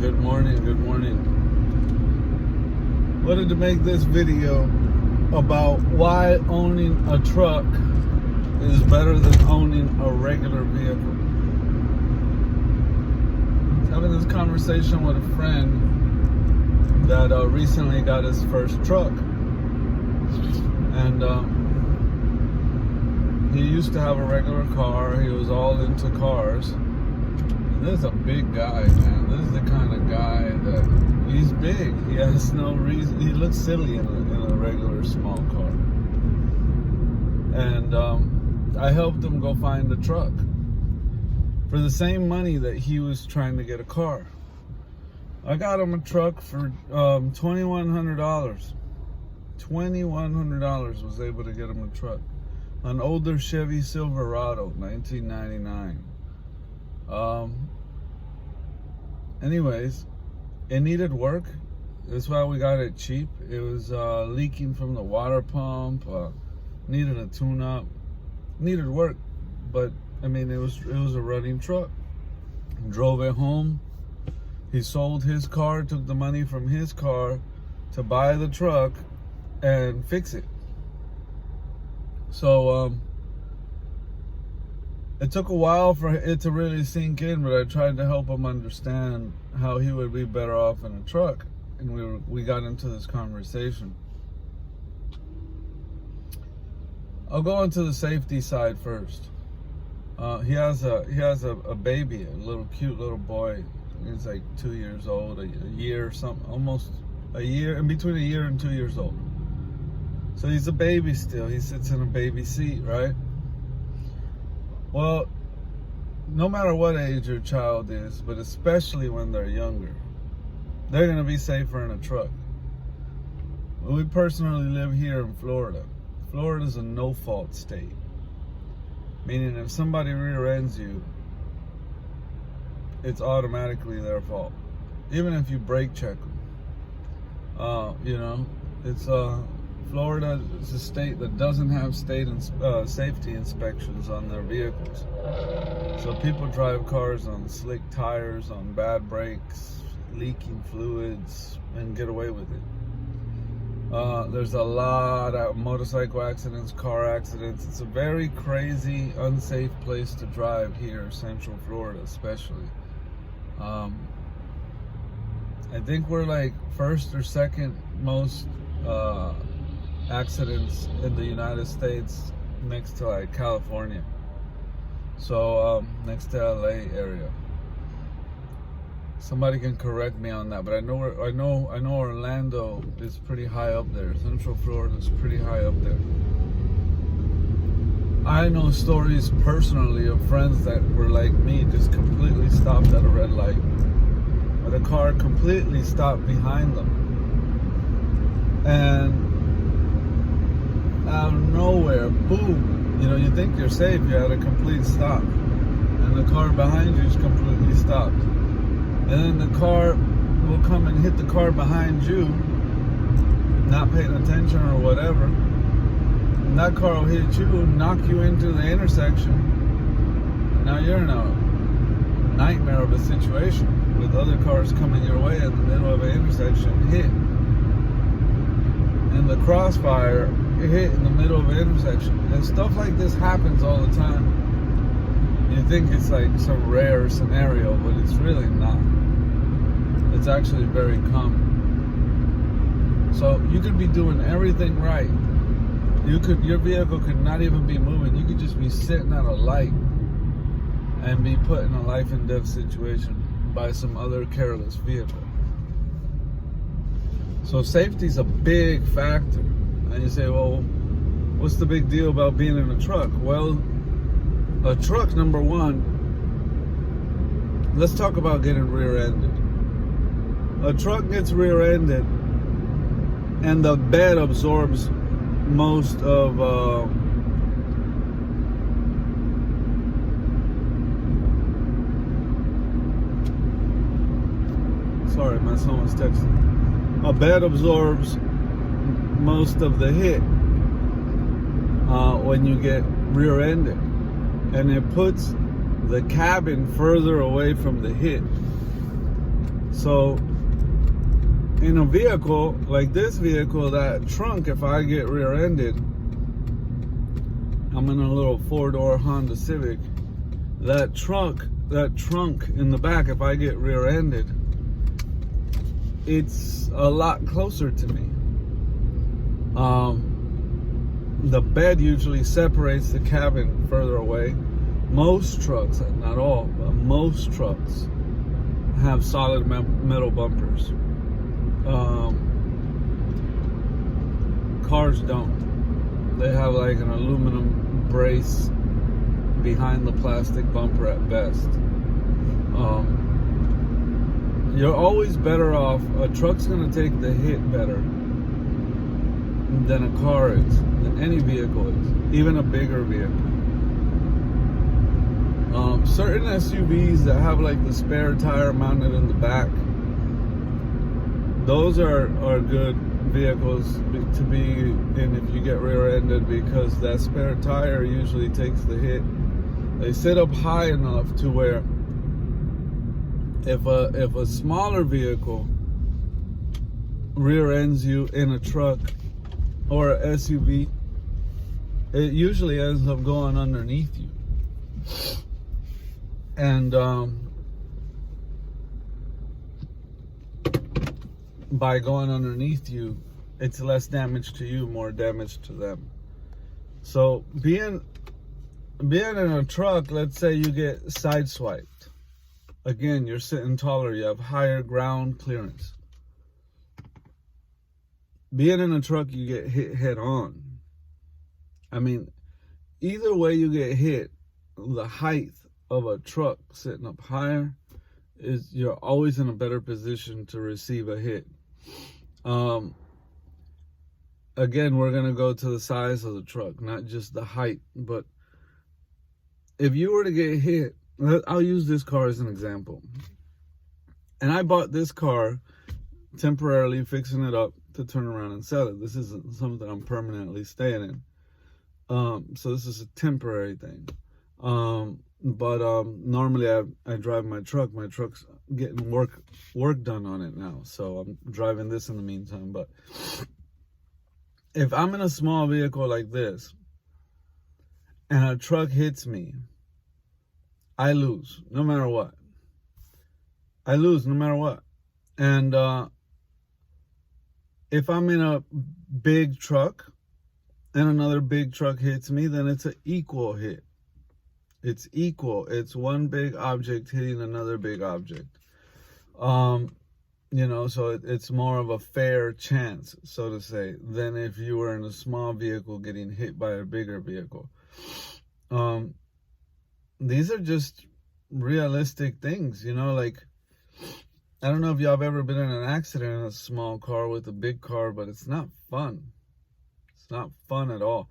Good morning, good morning. Wanted to make this video about why owning a truck is better than owning a regular vehicle. I was having this conversation with a friend that recently got his first truck. And he used to have a regular car. He was all into cars. This is a big guy, man. This is the kind of guy that he's big. He has no reason. He looks silly in a regular small car. And I helped him go find a truck for the same money that he was trying to get a car. I got him a truck for $2,100. $2,100 was able to get him a truck. An older Chevy Silverado, 1999. Anyways, it needed work. That's why we got it cheap. It was leaking from the water pump. Needed a tune-up. Needed work, but I mean, it was a running truck. Drove it home. He sold his car, took the money from his car to buy the truck and fix it. So it took a while for it to really sink in, but I tried to help him understand how he would be better off in a truck, and we got into this conversation. I'll go into the safety side first. He has a baby, a little cute little boy. He's like 2 years old, a year, something, almost a year, in between a year and 2 years old. So he's a baby still. He sits in a baby seat, right? Well, no matter what age your child is, but especially when they're younger, they're going to be safer in a truck. We personally live here in Florida. Florida's a no-fault state. Meaning if somebody rear-ends you, it's automatically their fault. Even if you brake check them. It's Florida is a state that doesn't have safety inspections on their vehicles. So people drive cars on slick tires, on bad brakes, leaking fluids, and get away with it. There's a lot of motorcycle accidents, car accidents. It's a very crazy, unsafe place to drive here, Central Florida especially. I think we're like first or second most accidents in the United States, next to like California. So next to LA area. Somebody can correct me on that, but I know Orlando is pretty high up there. Central Florida is pretty high up there. I know stories personally of friends that were like me, just completely stopped at a red light. But the car completely stopped behind them. And out of nowhere, boom, you think you're safe, you're at a complete stop. And the car behind you is completely stopped. And then the car will come and hit the car behind you, not paying attention or whatever. And that car will hit you and knock you into the intersection. Now you're in a nightmare of a situation with other cars coming your way in the middle of an intersection, hit. And the crossfire hit in the middle of an intersection. And stuff like this happens all the time. You think it's like some rare scenario, but it's really not. It's actually very common. So you could be doing everything right. Your vehicle could not even be moving. You could just be sitting at a light and be put in a life and death situation by some other careless vehicle. So safety's a big factor. And you say, well, what's the big deal about being in a truck? Well, a truck, number one, let's talk about getting rear-ended. A truck gets rear-ended and the bed absorbs most of sorry, my son was texting. A bed absorbs most of the hit when you get rear-ended, and it puts the cabin further away from the hit. So in a vehicle like this vehicle, that trunk, if I get rear-ended, I'm in a little 4-door Honda Civic, that trunk in the back, if I get rear-ended, it's a lot closer to me. The bed usually separates the cabin further away. Most trucks, not all, but most trucks have solid metal bumpers. Cars don't. They have like an aluminum brace behind the plastic bumper at best. You're always better off. A truck's gonna take the hit better than a car is, than any vehicle is, even a bigger vehicle. Certain SUVs that have like the spare tire mounted in the back, those are good vehicles to be in if you get rear-ended, because that spare tire usually takes the hit. They sit up high enough to where if a smaller vehicle rear ends you in a truck or a SUV, it usually ends up going underneath you. And by going underneath you, it's less damage to you, more damage to them. So being in a truck, let's say you get sideswiped. Again, you're sitting taller, you have higher ground clearance. Being in a truck, you get hit head on. I mean, either way you get hit, the height of a truck sitting up higher is, you're always in a better position to receive a hit. Again, we're going to go to the size of the truck, not just the height. But if you were to get hit, I'll use this car as an example. And I bought this car temporarily, fixing it up to turn around and sell it. This isn't something I'm permanently staying in. So this is a temporary thing. Normally I drive my truck. My truck's getting work done on it now, so I'm driving this in the meantime. But if I'm in a small vehicle like this and a truck hits me, I lose no matter what. I lose no matter what. And if I'm in a big truck and another big truck hits me, then it's an equal hit. It's equal. It's one big object hitting another big object. So it's more of a fair chance, so to say, than if you were in a small vehicle getting hit by a bigger vehicle. These are just realistic things, like, I don't know if y'all have ever been in an accident in a small car with a big car, but it's not fun. It's not fun at all.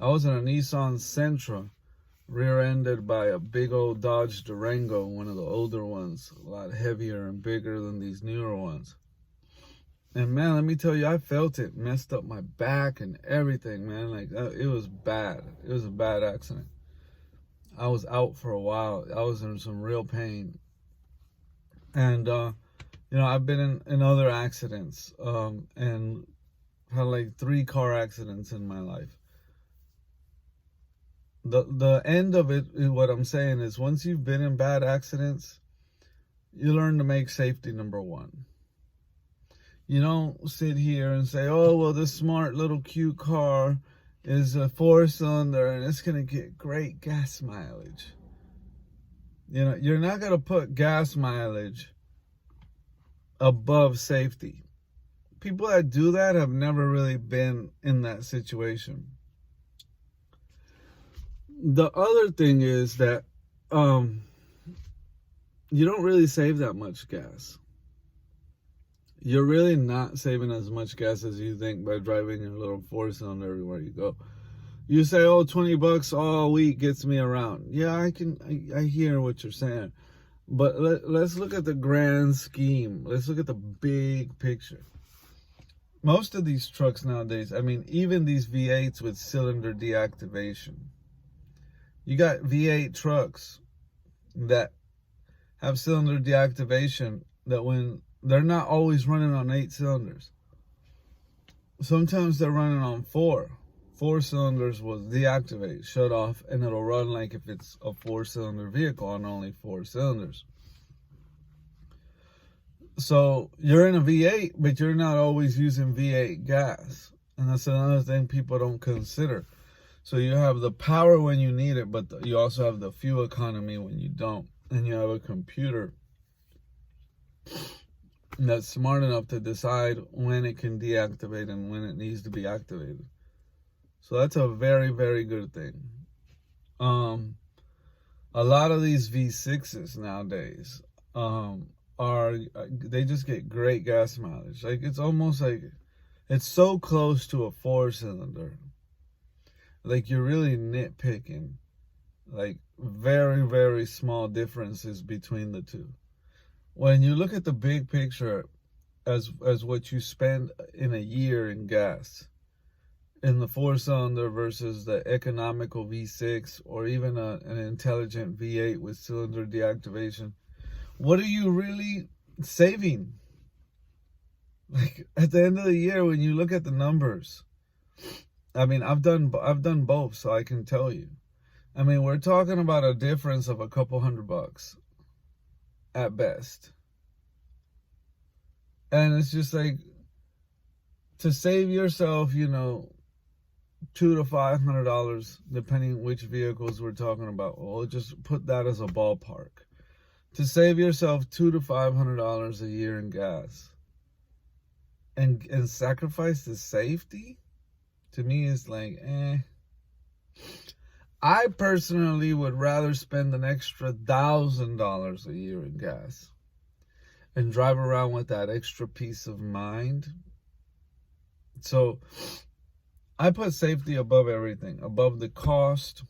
I was in a Nissan Sentra, rear-ended by a big old Dodge Durango, one of the older ones, a lot heavier and bigger than these newer ones. And man, let me tell you, I felt it, messed up my back and everything, man. Like, it was bad. It was a bad accident. I was out for a while. I was in some real pain. And, I've been in other accidents, and had like 3 car accidents in my life. The end of it, what I'm saying is, once you've been in bad accidents, you learn to make safety number one. You don't sit here and say, oh, well, this smart little cute car is a 4-cylinder and it's going to get great gas mileage. You're not going to put gas mileage above safety. People that do that have never really been in that situation. The other thing is that you don't really save that much gas. You're really not saving as much gas as you think by driving your little 4-cylinder everywhere you go. You say, oh, $20 all week gets me around. Yeah, I hear what you're saying. But let's look at the grand scheme. Let's look at the big picture. Most of these trucks nowadays, I mean, even these V8s with cylinder deactivation, you got V8 trucks that have cylinder deactivation that when they're not always running on 8 cylinders. Sometimes they're running on 4. 4 cylinders will deactivate, shut off, and it'll run like if it's a 4-cylinder vehicle on only 4 cylinders. So you're in a V8, but you're not always using V8 gas. And that's another thing people don't consider. So you have the power when you need it, but you also have the fuel economy when you don't. And you have a computer that's smart enough to decide when it can deactivate and when it needs to be activated. So that's a very, very good thing. A lot of these V6s nowadays they just get great gas mileage. Like, it's almost like it's so close to a 4-cylinder. Like, you're really nitpicking. Like, very, very small differences between the two. When you look at the big picture as what you spend in a year in gas, in the 4-cylinder versus the economical V6 or even an intelligent V8 with cylinder deactivation, what are you really saving? Like, at the end of the year, when you look at the numbers, I mean, I've done both, so I can tell you. I mean, we're talking about a difference of a couple $100 at best. And it's just like, to save yourself, $200 to $500, depending which vehicles we're talking about. We'll just put that as a ballpark. To save yourself $200 to $500 a year in gas and sacrifice the safety, to me is like, I personally would rather spend an extra $1,000 a year in gas and drive around with that extra peace of mind. So I put safety above everything, above the cost.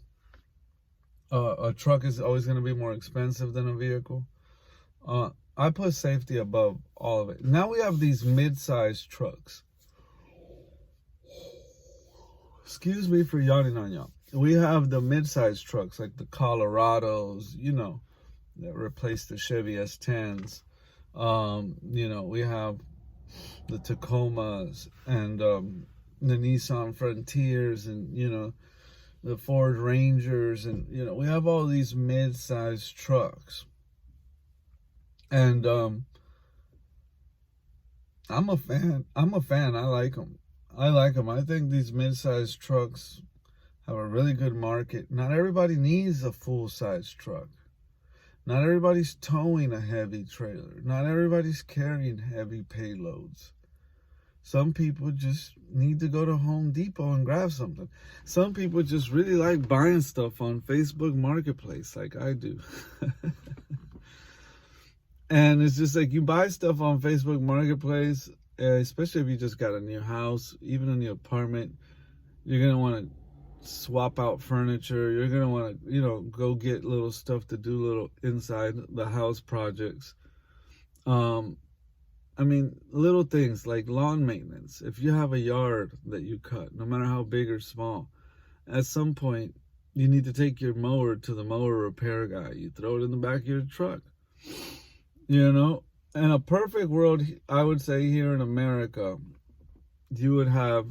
A truck is always going to be more expensive than a vehicle. I put safety above all of it. Now we have these mid-sized trucks. Excuse me for yawning on y'all. We have the mid-sized trucks like the Colorados, that replace the Chevy S10s. We have the Tacomas and the Nissan Frontiers and, the Ford Rangers, and we have all these mid-sized trucks, and I'm a fan. I like them. I think these mid-sized trucks have a really good market. Not everybody needs a full-size truck. Not everybody's towing a heavy trailer. Not everybody's carrying heavy payloads. Some people just need to go to Home Depot and grab something. Some people just really like buying stuff on Facebook Marketplace like I do. And it's just like, you buy stuff on Facebook Marketplace, especially if you just got a new house, even a new apartment, you're going to want to swap out furniture. You're going to want to, go get little stuff to do little inside the house projects. Little things like lawn maintenance. If you have a yard that you cut, no matter how big or small, at some point, you need to take your mower to the mower repair guy. You throw it in the back of your truck. In a perfect world, I would say here in America, you would have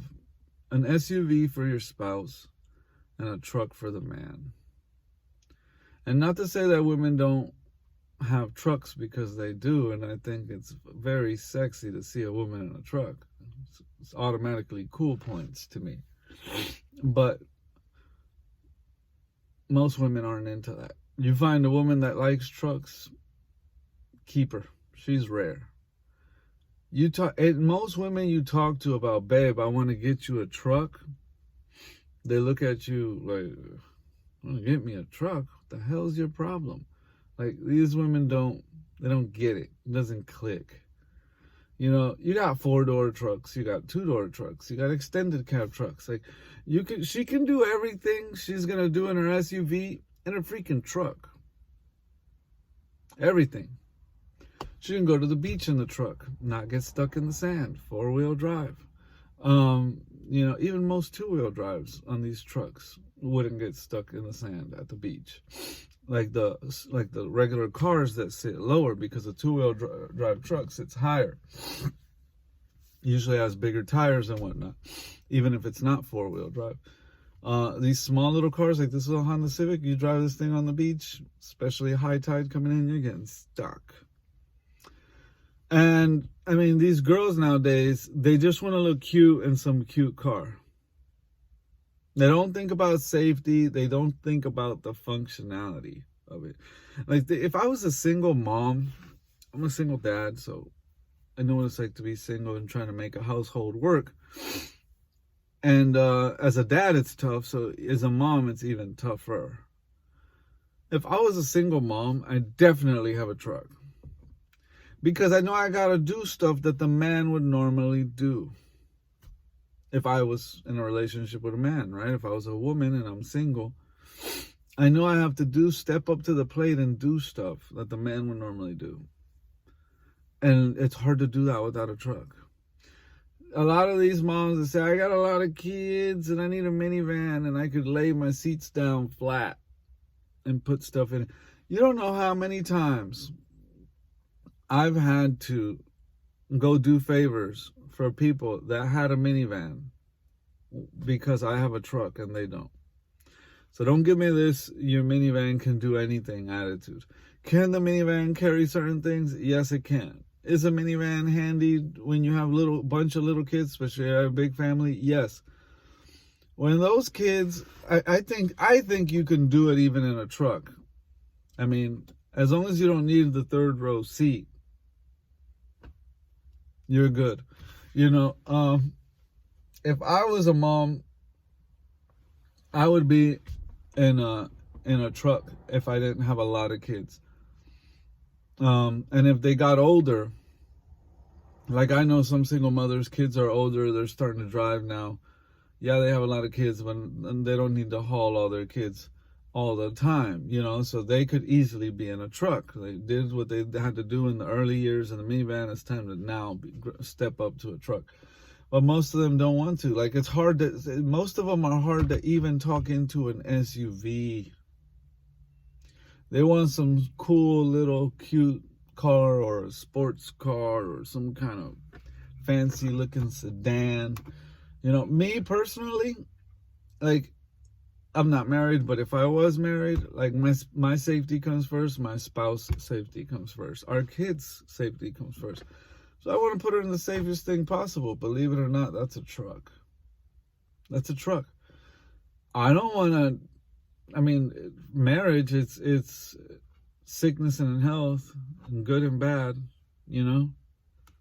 an SUV for your spouse and a truck for the man. And not to say that women don't have trucks, because they do, and I think it's very sexy to see a woman in a truck. It's automatically cool points to me. But most women aren't into that. You find a woman that likes trucks, keep her. She's rare. Most women you talk to about, babe, I want to get you a truck, they look at you like, want to get me a truck? What the hell's your problem? Like, these women don't get it. It doesn't click. You got 4-door trucks, you got 2-door trucks, you got extended cab trucks. Like, she can do everything she's gonna do in her SUV in a freaking truck. Everything. She can go to the beach in the truck, not get stuck in the sand. 4-wheel drive. Even most 2-wheel drives on these trucks wouldn't get stuck in the sand at the beach. like the regular cars that sit lower, because a two-wheel drive truck sits higher. Usually has bigger tires and whatnot, even if it's not four-wheel drive. These small little cars, like this little Honda Civic, you drive this thing on the beach, especially high tide coming in, you're getting stuck. And I mean, these girls nowadays, they just want to look cute in some cute car. They don't think about safety. They don't think about the functionality of it. Like, if I was a single mom, I'm a single dad, so I know what it's like to be single and trying to make a household work. And as a dad, it's tough. So as a mom, it's even tougher. If I was a single mom, I definitely have a truck. Because I know I got to do stuff that the man would normally do. If I was in a relationship with a man, right? If I was a woman and I'm single, I know I have to step up to the plate and do stuff that the man would normally do. And it's hard to do that without a truck. A lot of these moms that say, I got a lot of kids and I need a minivan and I could lay my seats down flat and put stuff in it. You don't know how many times I've had to go do favors for people that had a minivan because I have a truck and they don't. So don't give me this, your minivan can do anything attitude. Can the minivan carry certain things? Yes, it can. Is a minivan handy when you have a bunch of little kids, especially a big family? Yes. When those kids, I think you can do it even in a truck. I mean, as long as you don't need the third row seat, you're good. You know, if I was a mom, I would be in a truck if I didn't have a lot of kids. And if they got older, like I know some single mothers, kids are older, they're starting to drive now. Yeah, they have a lot of kids, but they don't need to haul all their kids all the time, you know, so they could easily be in a truck. They did what they had to do in the early years in the minivan. It's time to now step up to a truck. But most of them don't want to. Like, it's hard to, most of them are hard to even talk into an SUV. They want some cool little cute car or a sports car or some kind of fancy looking sedan. You know, me personally, like, I'm not married, but if I was married, like my safety comes first, my spouse safety comes first, our kids' safety comes first. So I want to put her in the safest thing possible. Believe it or not, that's a truck. That's a truck. I don't want to, I mean, marriage, it's sickness and health, and good and bad, you know,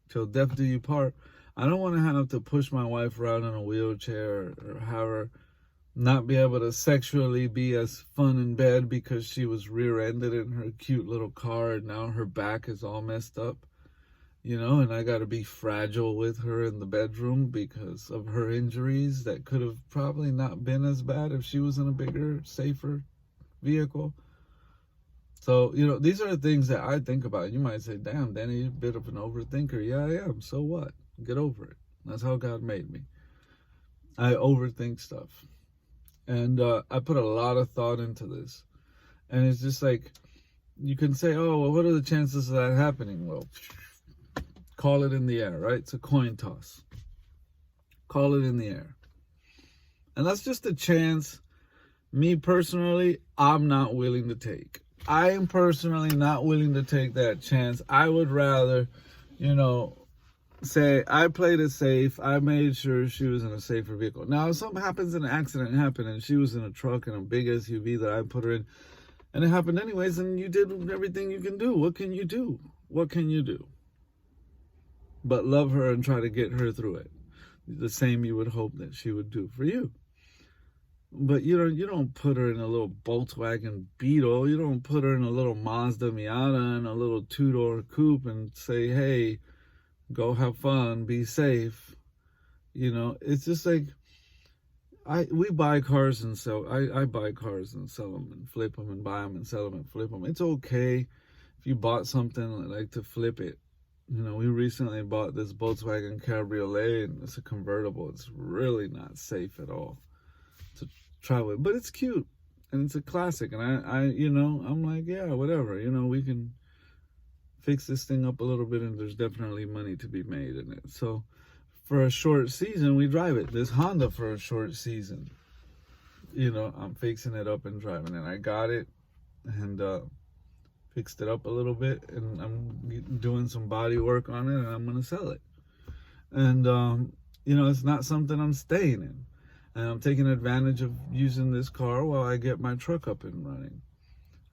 till death do you part. I don't want to have to push my wife around in a wheelchair or have her not be able to sexually be as fun in bed because she was rear-ended in her cute little car and now her back is all messed up, you know, and I got to be fragile with her in the bedroom because of her injuries that could have probably not been as bad if she was in a bigger, safer vehicle. So, you know, these are the things that I think about. You might say, damn, Danny, you're a bit of an overthinker. Yeah, I am. So what? Get over it. That's how God made me. I overthink stuff. And I put a lot of thought into this. And it's just like, you can say, oh, well, what are the chances of that happening? Well, call it in the air, right? It's a coin toss. Call it in the air. And that's just a chance, me personally, I'm not willing to take. I am personally not willing to take that chance. I would rather, you know, say I played it safe. I made sure she was in a safer vehicle. Now, if something happens, an accident happened, and she was in a truck and a big SUV that I put her in, and it happened anyways, and you did everything you can do. What can you do? What can you do? But love her and try to get her through it. The same you would hope that she would do for you. But you don't put her in a little Volkswagen Beetle. You don't put her in a little Mazda Miata and a little two-door coupe and say, hey, go have fun, be safe. You know, it's just like, we buy cars and sell. I buy cars and sell them and flip them and buy them and sell them and flip them. It's okay if you bought something like to flip it. You know, we recently bought this Volkswagen Cabriolet, and it's a convertible. It's really not safe at all to travel with, but it's cute. and it's a classic. And I'm like, yeah, whatever. We can fix this thing up a little bit, and there's definitely money to be made in it. So for a short season, we drive it. This Honda for a short season. I'm fixing it up and driving it. I got it and fixed it up a little bit, and I'm doing some body work on it, and I'm going to sell it. And, it's not something I'm staying in. And I'm taking advantage of using this car while I get my truck up and running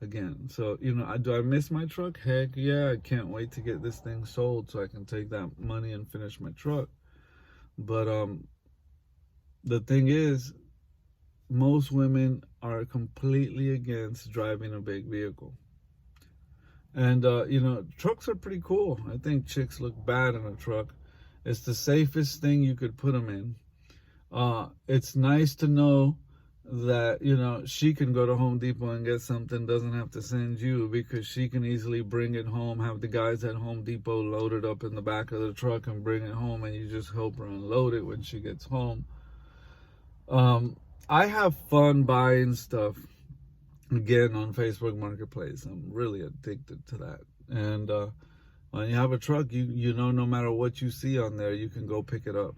again. So, do I miss my truck? Heck yeah, I can't wait to get this thing sold so I can take that money and finish my truck. But the thing is, most women are completely against driving a big vehicle. And, trucks are pretty cool. I think chicks look bad in a truck. It's the safest thing you could put them in. It's nice to know that, she can go to Home Depot and get something, doesn't have to send you, because she can easily bring it home, have the guys at Home Depot load it up in the back of the truck and bring it home, and you just help her unload it when she gets home. I have fun buying stuff, again, on Facebook Marketplace. I'm really addicted to that. And when you have a truck, no matter what you see on there, you can go pick it up.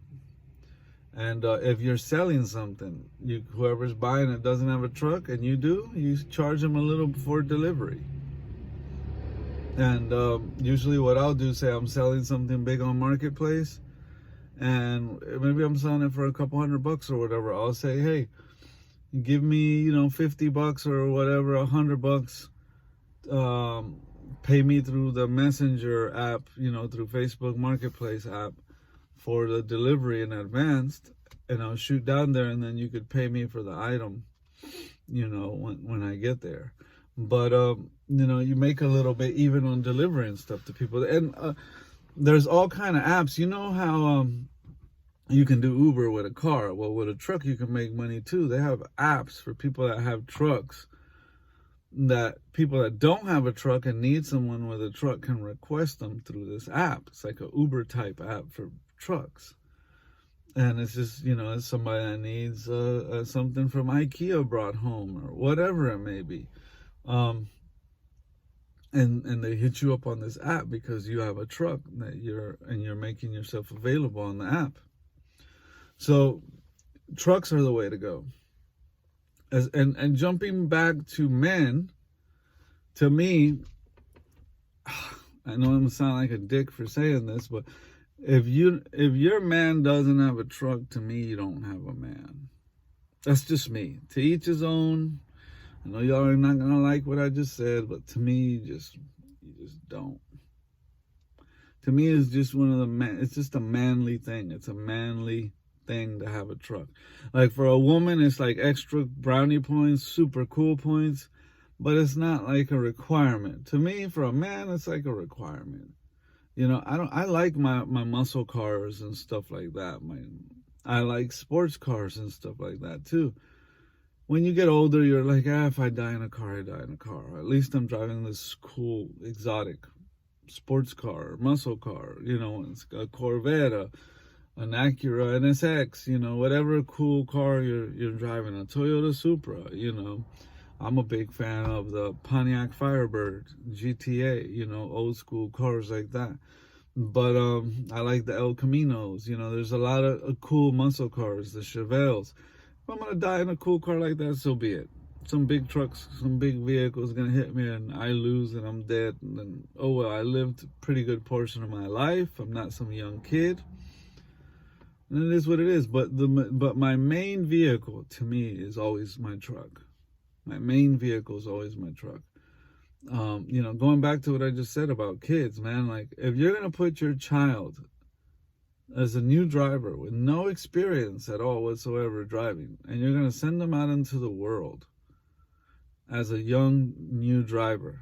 And if you're selling something, whoever's buying it doesn't have a truck, and you do, you charge them a little before delivery. And usually what I'll do, say I'm selling something big on Marketplace, and maybe I'm selling it for a couple $100 or whatever. I'll say, hey, give me, $50 or whatever, $100. Pay me through the Messenger app, through Facebook Marketplace app for the delivery in advance, and I'll shoot down there, and then you could pay me for the item, when I get there. But, you make a little bit even on delivering stuff to people. And there's all kind of apps. You know how you can do Uber with a car? Well, with a truck, you can make money too. They have apps for people that have trucks, that people that don't have a truck and need someone with a truck can request them through this app. It's like a Uber type app for trucks. And it's just, it's somebody that needs something from IKEA brought home or whatever it may be. And they hit you up on this app because you have a truck that you're making yourself available on the app. So trucks are the way to go. And jumping back to men, to me, I know I'm gonna sound like a dick for saying this, but if your man doesn't have a truck, to me, you don't have a man. That's just me. To each his own. I know y'all are not gonna like what I just said, but to me, you just don't. To me, it's just it's just a manly thing. It's a manly thing to have a truck. Like for a woman, it's like extra brownie points, super cool points, but it's not like a requirement. To me, for a man, it's like a requirement. I like my muscle cars and stuff like that. I like sports cars and stuff like that too. When you get older, you're like, if I die in a car, I die in a car. Or at least I'm driving this cool, exotic sports car, muscle car. It's a Corvette, an Acura NSX, whatever cool car you're driving, a Toyota Supra, I'm a big fan of the Pontiac Firebird, GTA, old school cars like that. But I like the El Caminos, there's a lot of cool muscle cars, the Chevelles. If I'm going to die in a cool car like that, so be it. Some big trucks, some big vehicles going to hit me and I lose and I'm dead. And then, oh well, I lived a pretty good portion of my life. I'm not some young kid. And it is what it is. But my main vehicle, to me, is always my truck. My main vehicle is always my truck. Going back to what I just said about kids, man, like if you're going to put your child as a new driver with no experience at all whatsoever driving, and you're going to send them out into the world as a young new driver,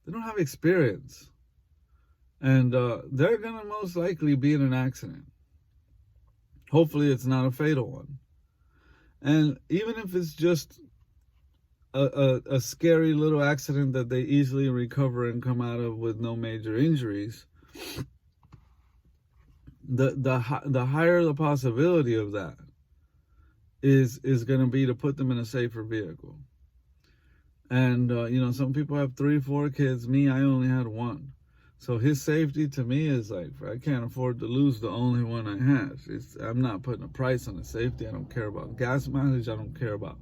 they don't have experience. And they're going to most likely be in an accident. Hopefully it's not a fatal one. And even if it's just a scary little accident that they easily recover and come out of with no major injuries, the higher the possibility of that, is going to be to put them in a safer vehicle. And, some people have 3, 4 kids. Me, I only had 1. So his safety to me is like, I can't afford to lose the only one I have. I'm not putting a price on the safety. I don't care about gas mileage. I don't care about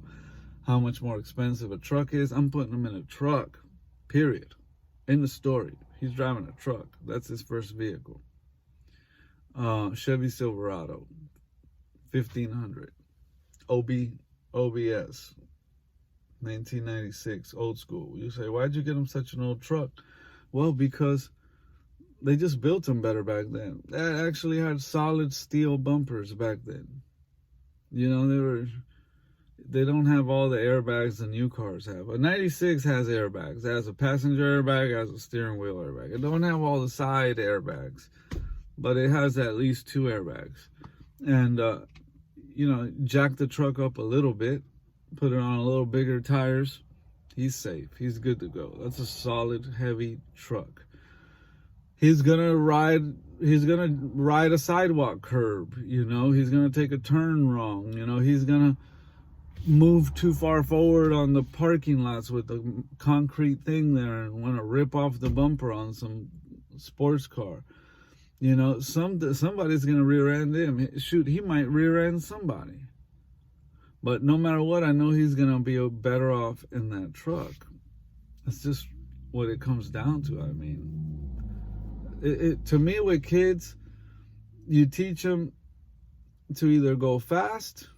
how much more expensive a truck is. I'm putting him in a truck, period. In the story. He's driving a truck. That's his first vehicle. Chevy Silverado, 1500. OBS, 1996, old school. You say, why'd you get him such an old truck? Well, because they just built them better back then. They actually had solid steel bumpers back then. They don't have all the airbags the new cars have. A 96 has airbags. It has a passenger airbag, it has a steering wheel airbag. It don't have all the side airbags, but it has at least 2 airbags. And, jack the truck up a little bit, put it on a little bigger tires. He's safe. He's good to go. That's a solid, heavy truck. He's gonna ride a sidewalk curb, he's gonna take a turn wrong, he's gonna move too far forward on the parking lots with the concrete thing there and want to rip off the bumper on some sports car. Somebody's gonna rear end him. Shoot, he might rear end somebody. But no matter what, I know he's gonna be better off in that truck. That's just what it comes down to. I mean, to me, with kids, you teach them to either go fast,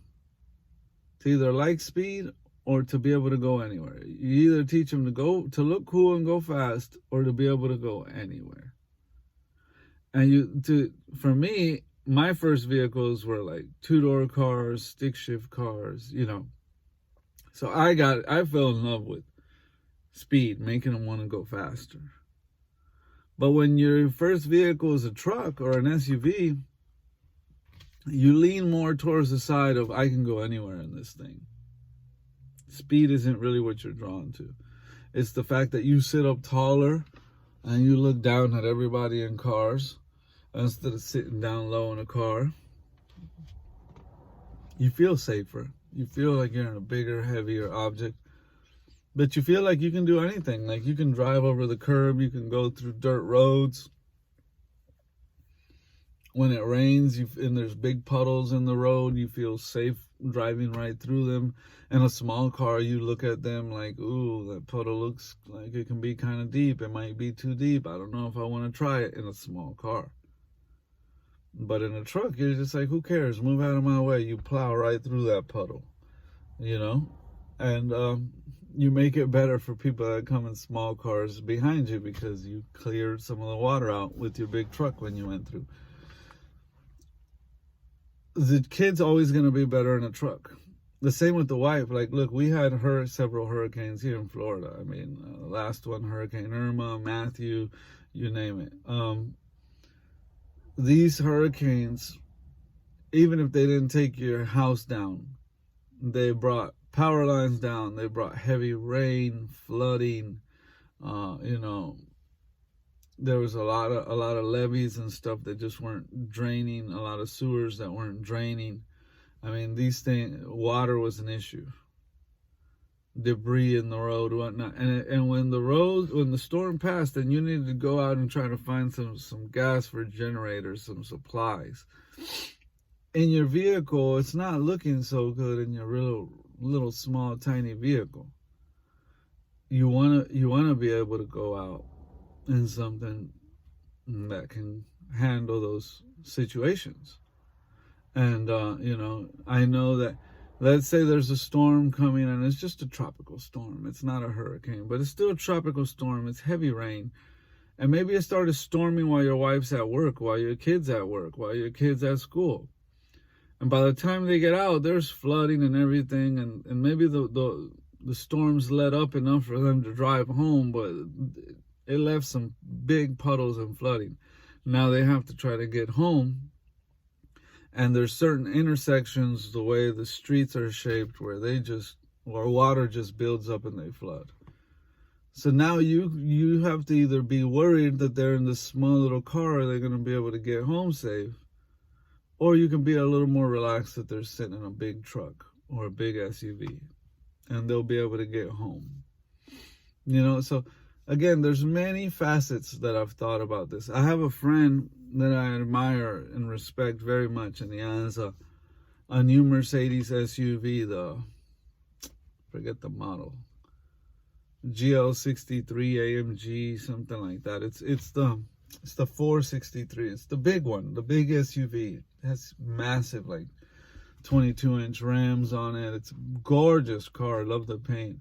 to either like speed, or to be able to go anywhere. You either teach them to look cool and go fast, or to be able to go anywhere. And for me, my first vehicles were like 2-door cars, stick shift cars, So I fell in love with speed, making them want to go faster. But when your first vehicle is a truck or an SUV, you lean more towards the side of, I can go anywhere in this thing. Speed isn't really what you're drawn to. It's the fact that you sit up taller and you look down at everybody in cars instead of sitting down low in a car. You feel safer. You feel like you're in a bigger, heavier object. But you feel like you can do anything. Like you can drive over the curb. You can go through dirt roads. When it rains and there's big puddles in the road, you feel safe driving right through them. In a small car, you look at them like, ooh, that puddle looks like it can be kind of deep. It might be too deep. I don't know if I want to try it in a small car. But in a truck, you're just like, who cares? Move out of my way. You plow right through that puddle, And you make it better for people that come in small cars behind you because you cleared some of the water out with your big truck when you went through. The kid's always going to be better in a truck. The same with the wife. Like, look, we had several hurricanes here in Florida. I mean, last one, Hurricane Irma, Matthew, you name it. These hurricanes, even if they didn't take your house down, they brought power lines down. They brought heavy rain, flooding. There was a lot of levees and stuff that just weren't draining. A lot of sewers that weren't draining. I mean, water was an issue. Debris in the road, whatnot. And when the storm passed, and you needed to go out and try to find some gas for generators, some supplies. In your vehicle, it's not looking so good in your little small tiny vehicle. You wanna be able to go out in something that can handle those situations. And I know that, let's say there's a storm coming and it's just a tropical storm. It's not a hurricane, but it's still a tropical storm. It's heavy rain. And maybe it started storming while your wife's at work, while your kid's at work, while your kid's at school. And by the time they get out, there's flooding and everything. And maybe the storms let up enough for them to drive home, but it left some big puddles and flooding. Now they have to try to get home. And there's certain intersections, the way the streets are shaped, where water just builds up and they flood. So now you have to either be worried that they're in this small little car, they're going to be able to get home safe, or you can be a little more relaxed that they're sitting in a big truck or a big SUV, and they'll be able to get home. You know, so again, there's many facets that I've thought about this. I have a friend that I admire and respect very much, and he has a new Mercedes SUV, forget the model, GL63 AMG, something like that. It's the 463. It's the big one, the big SUV. It has massive, like 22-inch rims on it. It's a gorgeous car. I love the paint.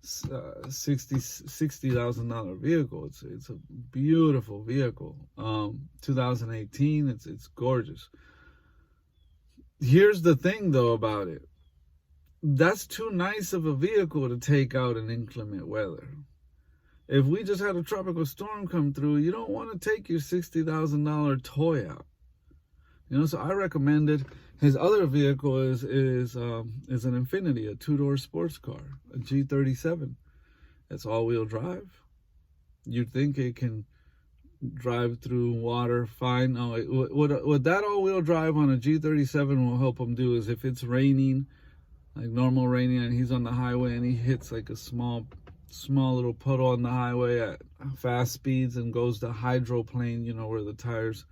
$60,000 vehicle. It's a beautiful vehicle. 2018. It's gorgeous. Here's the thing though about it. That's too nice of a vehicle to take out in inclement weather. If we just had a tropical storm come through, you don't want to take your $60,000 toy out. You know, so I recommended his other vehicle is an Infiniti, a 2-door sports car, a G37. It's all-wheel drive. You'd think it can drive through water fine. No, what that all-wheel drive on a G37 will help him do is if it's raining, like normal raining, and he's on the highway and he hits like a small little puddle on the highway at fast speeds and goes to hydroplane, you know, where the tires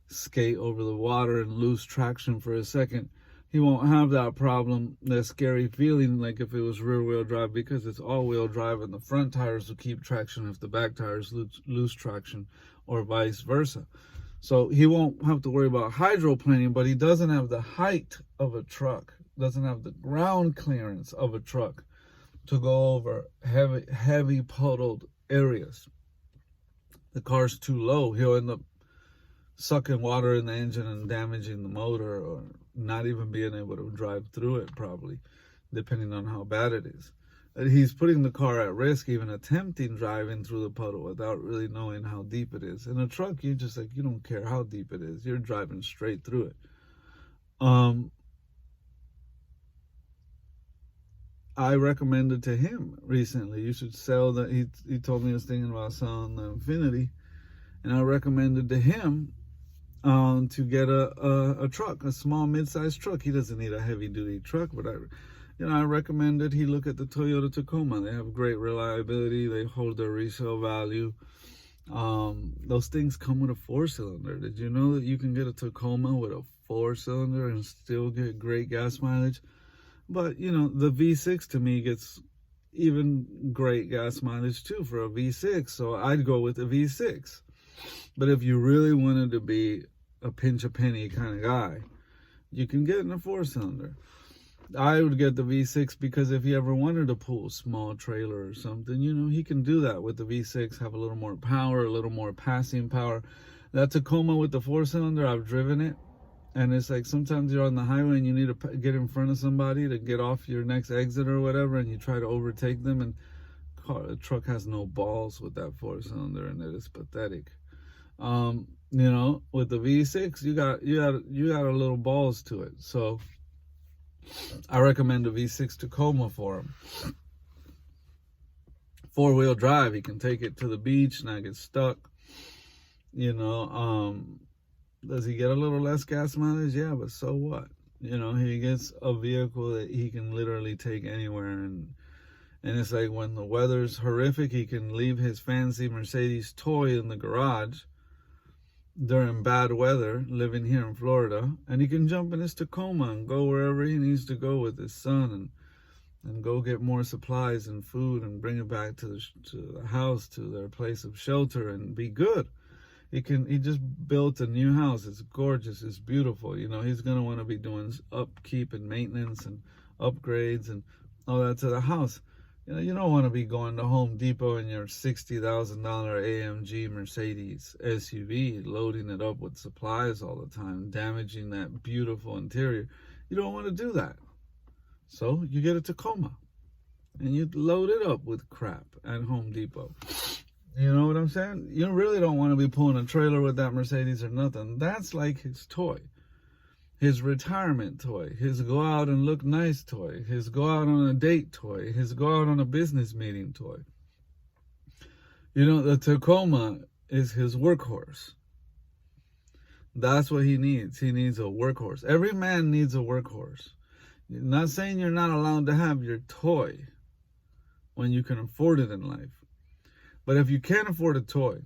skate over the water and lose traction for a second, he won't have that problem, that scary feeling like if it was rear-wheel drive, because it's all-wheel drive and the front tires will keep traction if the back tires lose traction, or vice versa. So he won't have to worry about hydroplaning, but he doesn't have the height of a truck, doesn't have the ground clearance of a truck to go over heavy puddled areas. The car's too low. He'll end up sucking water in the engine and damaging the motor, or not even being able to drive through it, probably, depending on how bad it is. He's putting the car at risk, even attempting driving through the puddle without really knowing how deep it is. In a truck, you just like, you don't care how deep it is. You're driving straight through it. I recommended to him recently, you should sell the, he told me he was thinking about selling the Infiniti, and I recommended to him to get a truck, a small mid-sized truck. He doesn't need a heavy-duty truck, but I recommended he look at the Toyota Tacoma. They have great reliability. They hold their resale value. Those things come with a 4-cylinder. Did you know that you can get a Tacoma with a 4-cylinder and still get great gas mileage? But, you know, the V6 to me gets even great gas mileage too for a V6. So I'd go with a V6. But if you really wanted to be a pinch a penny kind of guy, you can get in a 4-cylinder. I would get the V6 because if he ever wanted to pull a small trailer or something, you know, he can do that with the V6, have a little more power, a little more passing power. That Tacoma with the 4-cylinder, I've driven it. And it's like sometimes you're on the highway and you need to get in front of somebody to get off your next exit or whatever, and you try to overtake them, and the truck has no balls with that 4-cylinder, and it is pathetic. You know, with the V6, you got a little balls to it. So I recommend a V6 Tacoma for him. 4-wheel drive, he can take it to the beach, not get stuck. You know, does he get a little less gas mileage? Yeah, but so what? You know, he gets a vehicle that he can literally take anywhere, and it's like when the weather's horrific, he can leave his fancy Mercedes toy in the garage during bad weather, living here in Florida, and he can jump in his Tacoma and go wherever he needs to go with his son, and go get more supplies and food and bring it back to the house, to their place of shelter, and be good. He just built a new house. It's gorgeous. It's beautiful. You know, he's going to want to be doing upkeep and maintenance and upgrades and all that to the house. You know, you don't want to be going to Home Depot in your $60,000 AMG Mercedes SUV, loading it up with supplies all the time, damaging that beautiful interior. You don't want to do that. So you get a Tacoma and you load it up with crap at Home Depot. You know what I'm saying? You really don't want to be pulling a trailer with that Mercedes or nothing. That's like his toy, his retirement toy, his go out and look nice toy, his go out on a date toy, his go out on a business meeting toy. You know, the Tacoma is his workhorse. That's what he needs. He needs a workhorse. Every man needs a workhorse. Not saying you're not allowed to have your toy when you can afford it in life. But if you can't afford a toy,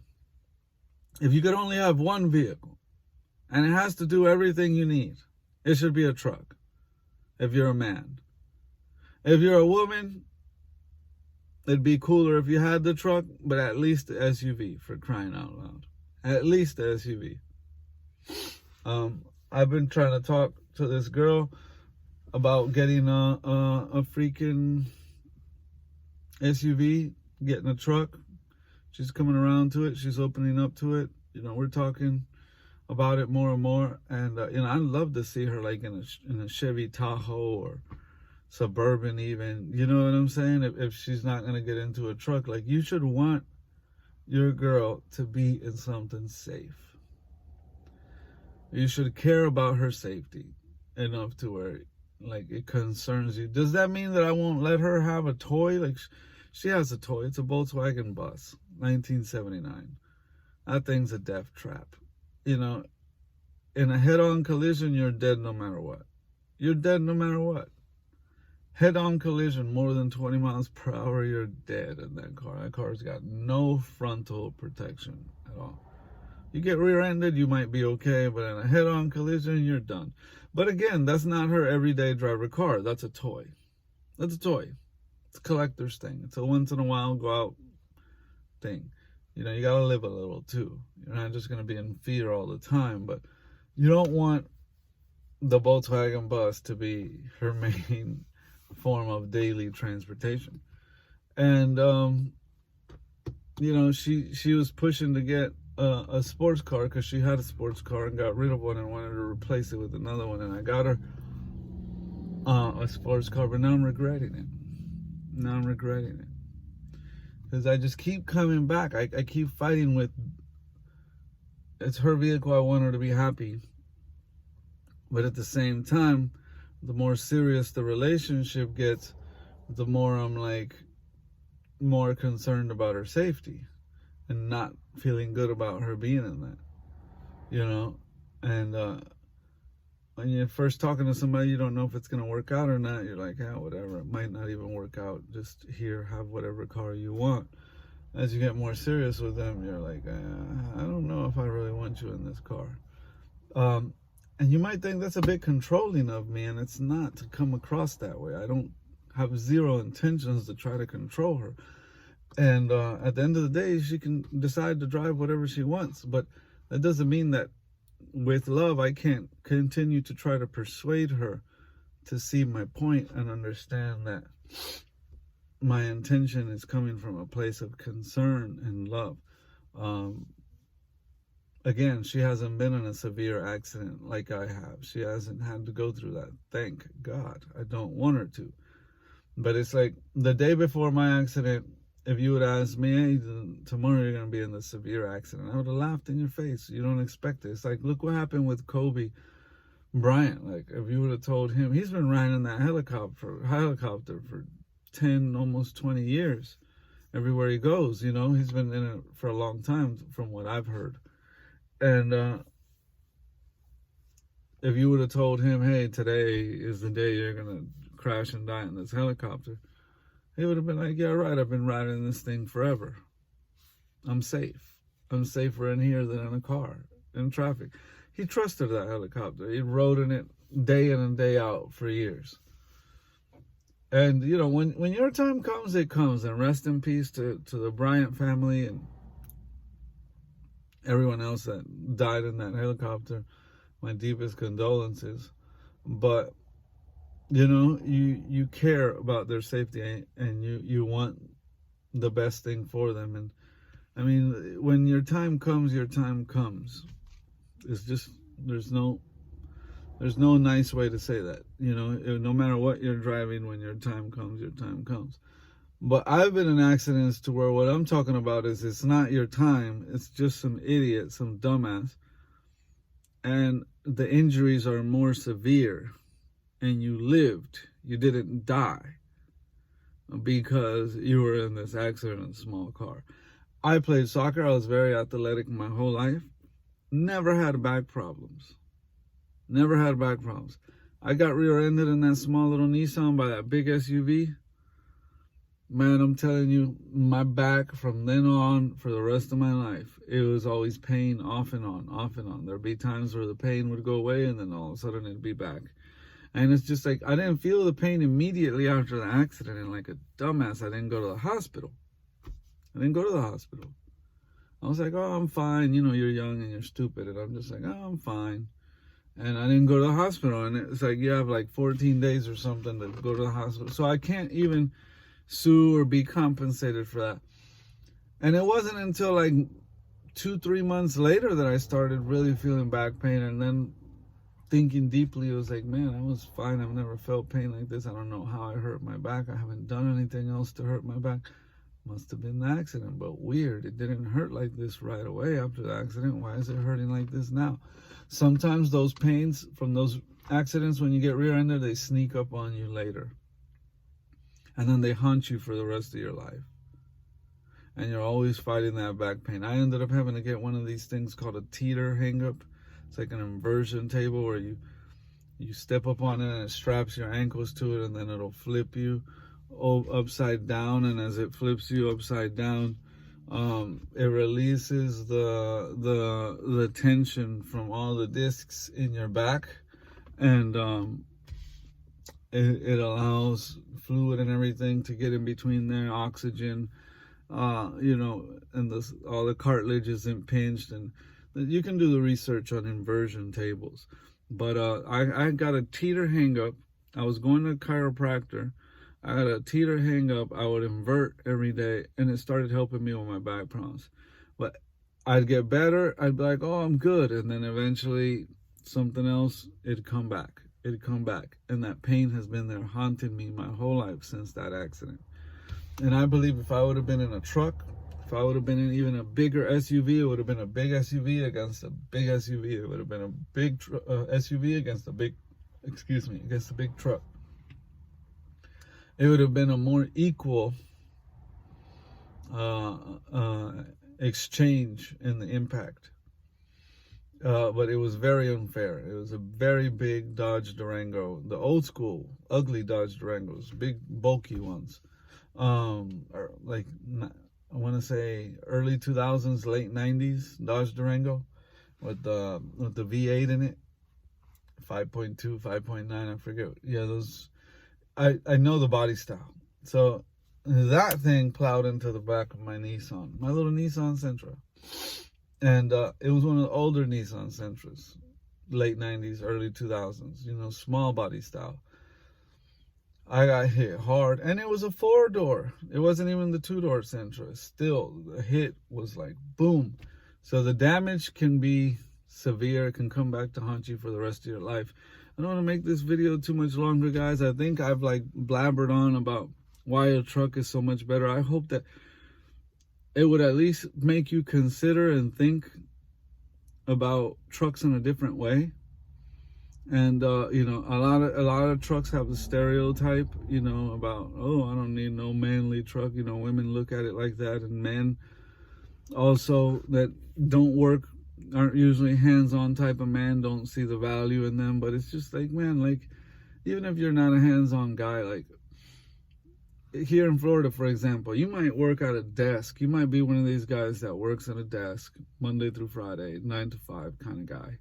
if you could only have one vehicle and it has to do everything you need, it should be a truck if you're a man. If you're a woman, it'd be cooler if you had the truck, but at least the SUV, for crying out loud. At least the SUV. I've been trying to talk to this girl about getting a freaking SUV, getting a truck. She's coming around to it. She's opening up to it. You know, we're talking about it more and more. And, you know, I'd love to see her like in a Chevy Tahoe or Suburban even. You know what I'm saying? If she's not going to get into a truck, like, you should want your girl to be in something safe. You should care about her safety enough to where, like, it concerns you. Does that mean that I won't let her have a toy? Like, she has a toy. It's a Volkswagen bus, 1979. That thing's a death trap. You know, in a head-on collision, you're dead no matter what. You're dead no matter what. Head-on collision, more than 20 miles per hour, you're dead in that car. That car's got no frontal protection at all. You get rear-ended, you might be okay, but in a head-on collision, you're done. But again, that's not her everyday driver car. That's a toy. That's a toy. It's a collector's thing. It's a once-in-a-while go-out thing. You know, you got to live a little, too. You're not just going to be in fear all the time, but you don't want the Volkswagen bus to be her main form of daily transportation. And, you know, she was pushing to get a sports car because she had a sports car and got rid of one and wanted to replace it with another one. And I got her a sports car, but now I'm regretting it. Now I'm regretting it. Because I just keep coming back. I keep fighting with, it's her vehicle. I want her to be happy. But at the same time, the more serious the relationship gets, the more I'm like, more concerned about her safety and not feeling good about her being in that, you know. And when you're first talking to somebody, you don't know if it's going to work out or not. You're like, yeah, whatever. It might not even work out. Just here, have whatever car you want. As you get more serious with them, you're like, I don't know if I really want you in this car. And you might think that's a bit controlling of me, and it's not to come across that way. I don't have zero intentions to try to control her. And at the end of the day, she can decide to drive whatever she wants. But that doesn't mean that with love, I can't continue to try to persuade her to see my point and understand that my intention is coming from a place of concern and love. Again, she hasn't been in a severe accident like I have. She hasn't had to go through that. Thank God. I don't want her to. But it's like the day before my accident, if you would ask me, hey, tomorrow you're going to be in the severe accident, I would have laughed in your face. You don't expect it. It's like, look what happened with Kobe Bryant. Like, if you would have told him, he's been riding that helicopter for 10, almost 20 years. Everywhere he goes, you know, he's been in it for a long time from what I've heard. And if you would have told him, hey, today is the day you're going to crash and die in this helicopter, he would have been like, yeah, right, I've been riding this thing forever. I'm safe. I'm safer in here than in a car, in traffic. He trusted that helicopter. He rode in it day in and day out for years. And, you know, when your time comes, it comes. And rest in peace to the Bryant family and everyone else that died in that helicopter. My deepest condolences. But, you know, you care about their safety and you want the best thing for them. And, I mean, when your time comes, your time comes. It's just, there's no nice way to say that. You know, no matter what you're driving, when your time comes, your time comes. But I've been in accidents to where what I'm talking about is it's not your time. It's just some idiot, some dumbass. And the injuries are more severe. And you lived. You didn't die. Because you were in this accident in a small car. I played soccer. I was very athletic my whole life. Never had back problems. Never had back problems. I got rear-ended in that small little Nissan by that big SUV. Man, I'm telling you, my back from then on for the rest of my life, it was always pain off and on, off and on. There'd be times where the pain would go away and then all of a sudden it'd be back. And it's just like, I didn't feel the pain immediately after the accident. And like a dumbass, I didn't go to the hospital. I was like, oh, I'm fine. You know, you're young and you're stupid. And I'm just like, oh, I'm fine. And I didn't go to the hospital. And it's like, you have like 14 days or something to go to the hospital. So I can't even sue or be compensated for that. And it wasn't until like 2-3 months later that I started really feeling back pain, and then thinking deeply, it was like, man, I was fine. I've never felt pain like this. I don't know how I hurt my back. I haven't done anything else to hurt my back. Must have been the accident, but weird. It didn't hurt like this right away after the accident. Why is it hurting like this now? Sometimes those pains from those accidents, when you get rear-ended, they sneak up on you later. And then they haunt you for the rest of your life. And you're always fighting that back pain. I ended up having to get one of these things called a teeter hang-up. It's like an inversion table where you step up on it and it straps your ankles to it, and then it'll flip you upside down. And as it flips you upside down, it releases the tension from all the discs in your back, and it allows fluid and everything to get in between there, oxygen, you know, and all the cartilage isn't impinged. And you can do the research on inversion tables. But I got a teeter hang up. I was going to a chiropractor. I had a teeter hang up. I would invert every day, and it started helping me with my back problems. But I'd get better. I'd be like, oh, I'm good. And then eventually something else, it'd come back. And that pain has been there haunting me my whole life since that accident. And I believe if I would have been in a truck, if I would have been in even a bigger SUV, it would have been a big SUV against a big SUV. It would have been a big SUV against a big truck. It would have been a more equal exchange in the impact. But it was very unfair. It was a very big Dodge Durango, the old school, ugly Dodge Durangos, big, bulky ones. Like, I want to say early 2000s, late 90s Dodge Durango with the V8 in it, 5.2, 5.9, I forget. Yeah, those. I know the body style. So that thing plowed into the back of my Nissan, my little Nissan Sentra. And it was one of the older Nissan Sentras, late 90s, early 2000s, you know, small body style. I got hit hard, and it was a 4-door. It wasn't even the 2-door Sentra. Still, the hit was like boom. So the damage can be severe. It can come back to haunt you for the rest of your life. I don't want to make this video too much longer, guys. I think I've like blabbered on about why a truck is so much better. I hope that it would at least make you consider and think about trucks in a different way. And you know, a lot of trucks have the stereotype, you know, about, oh, I don't need no manly truck. You know, women look at it like that, and men also that don't work, aren't usually hands-on type of man, don't see the value in them. But it's just like, man, like, even if you're not a hands-on guy, like here in Florida, for example, you might work at a desk. You might be one of these guys that works at a desk Monday through Friday, 9 to 5 kind of guy.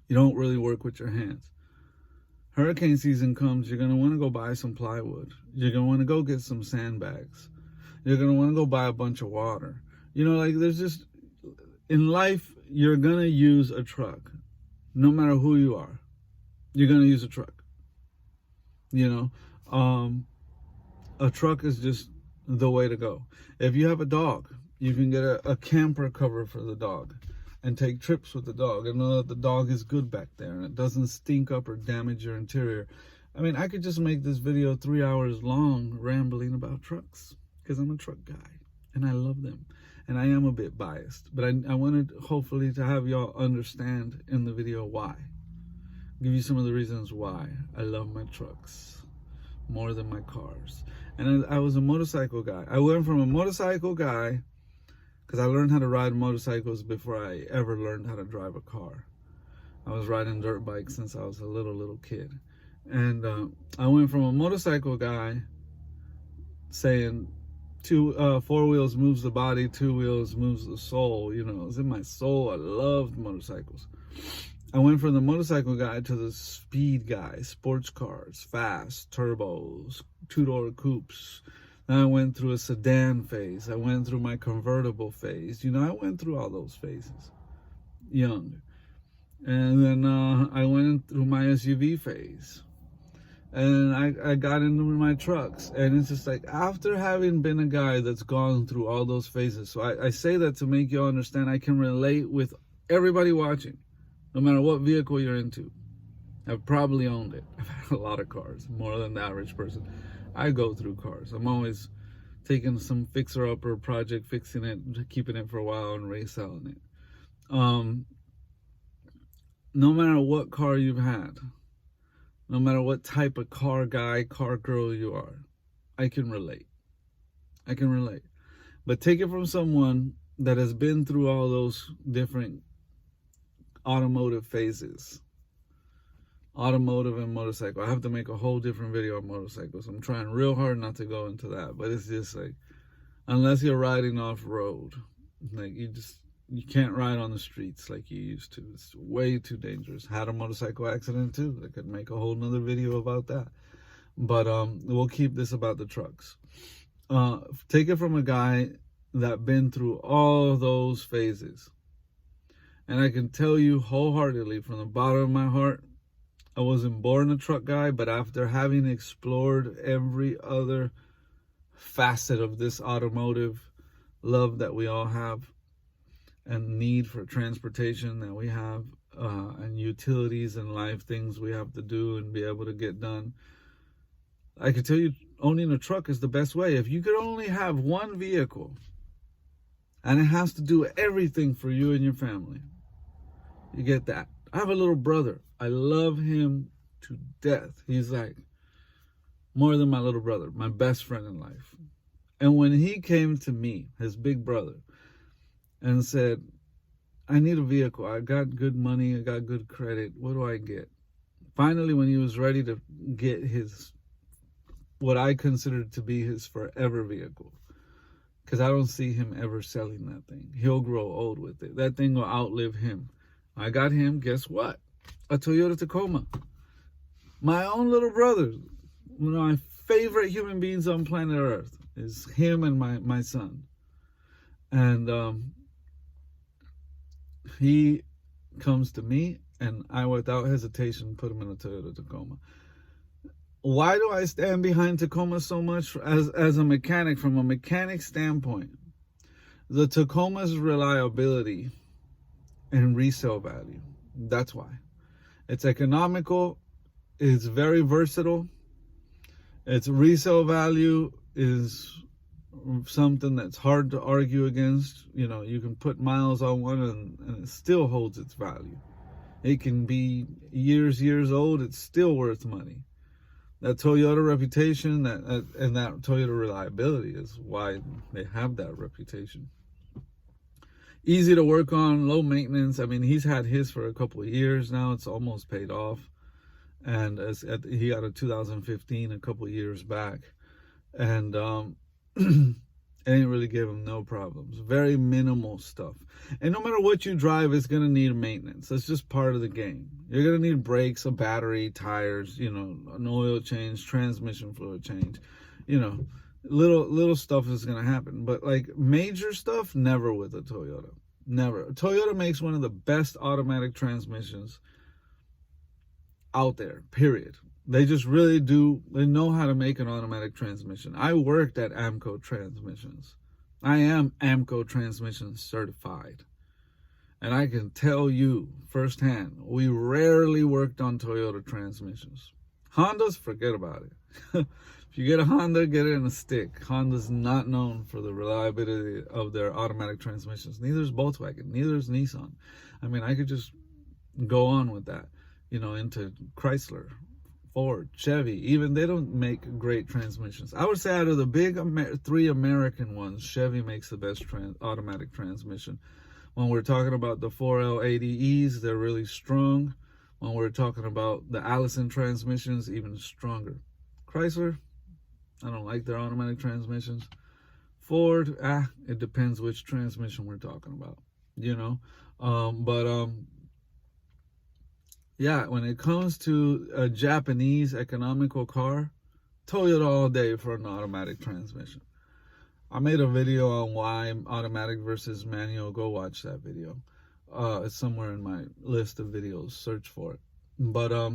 You don't really work with your hands. Hurricane season comes, you're going to want to go buy some plywood. You're going to want to go get some sandbags. You're going to want to go buy a bunch of water. You know, like, there's just, in life, you're going to use a truck. No matter who you are, you're going to use a truck. You know, a truck is just the way to go. If you have a dog, you can get a camper cover for the dog and take trips with the dog and know that the dog is good back there and it doesn't stink up or damage your interior. I mean, I could just make this video 3 hours long rambling about trucks because I'm a truck guy and I love them. And I am a bit biased, but I wanted hopefully to have y'all understand in the video why. Give you some of the reasons why I love my trucks more than my cars. And I was a motorcycle guy. I went from a motorcycle guy, because I learned how to ride motorcycles before I ever learned how to drive a car. I was riding dirt bikes since I was a little kid. And I went from a motorcycle guy saying four wheels moves the body, two wheels moves the soul. You know, it was in my soul. I loved motorcycles. I went from the motorcycle guy to the speed guy, sports cars, fast, turbos, two-door coupes. Then I went through a sedan phase. I went through my convertible phase. You know, I went through all those phases, young. And then I went through my SUV phase. And I got into my trucks. And it's just like, after having been a guy that's gone through all those phases, so I say that to make you understand I can relate with everybody watching, no matter what vehicle you're into. I've probably owned it. I've had a lot of cars, more than the average person. I go through cars. I'm always taking some fixer-upper project, fixing it, keeping it for a while, and reselling it. No matter what car you've had, no matter what type of car guy, car girl you are, I can relate. I can relate. But take it from someone that has been through all those different automotive phases. Automotive and motorcycle. I have to make a whole different video on motorcycles. I'm trying real hard not to go into that. But it's just like, unless you're riding off-road, like you can't ride on the streets like you used to. It's way too dangerous. Had a motorcycle accident too. I could make a whole nother video about that. But we'll keep this about the trucks. Take it from a guy that been through all those phases. And I can tell you wholeheartedly from the bottom of my heart, I wasn't born a truck guy, but after having explored every other facet of this automotive love that we all have, and need for transportation that we have, and utilities in life, things we have to do and be able to get done, I can tell you owning a truck is the best way. If you could only have one vehicle and it has to do everything for you and your family, you get that. I have a little brother. I love him to death. He's like more than my little brother, my best friend in life. And when he came to me, his big brother, and said, I need a vehicle. I got good money. I got good credit. What do I get? Finally, when he was ready to get his, what I considered to be his forever vehicle, because I don't see him ever selling that thing. He'll grow old with it. That thing will outlive him. I got him, guess what? A Toyota Tacoma. My own little brother. One of my favorite human beings on planet Earth is him and my son. And he comes to me, and I, without hesitation, put him in a Toyota Tacoma. Why do I stand behind Tacoma so much as a mechanic? From a mechanic standpoint, the Tacoma's reliability and resale value. That's why. It's economical. It's very versatile. Its resale value is something that's hard to argue against. You know, you can put miles on one and it still holds its value. It can be years old. It's still worth money. That Toyota reputation and that Toyota reliability is why they have that reputation. Easy to work on, low maintenance. I mean, he's had his for a couple of years now. It's almost paid off. And he got a 2015 a couple of years back. And it ain't really gave him no problems. Very minimal stuff. And no matter what you drive, it's going to need maintenance. That's just part of the game. You're going to need brakes, a battery, tires, you know, an oil change, transmission fluid change. You know, little stuff is going to happen. But like major stuff, never with a Toyota. Never. Toyota makes one of the best automatic transmissions out there, period. They just really do. They know how to make an automatic transmission. I worked at AMCO Transmissions. I am AMCO Transmissions certified. And I can tell you firsthand, we rarely worked on Toyota transmissions. Hondas, forget about it. If you get a Honda, get it in a stick. Honda's not known for the reliability of their automatic transmissions. Neither is Volkswagen. Neither is Nissan. I mean, I could just go on with that, you know, into Chrysler, Ford, Chevy. Even they don't make great transmissions. I would say out of the big three American ones, Chevy makes the best automatic transmission. When we're talking about the 4L80Es, they're really strong. When we're talking about the Allison transmissions, even stronger. Chrysler, I don't like their automatic transmissions. Ford, it depends which transmission we're talking about, you know. Yeah, when it comes to a Japanese economical car, Toyota all day for an automatic transmission. I made a video on why automatic versus manual. Go watch that video. It's somewhere in my list of videos. Search for it. But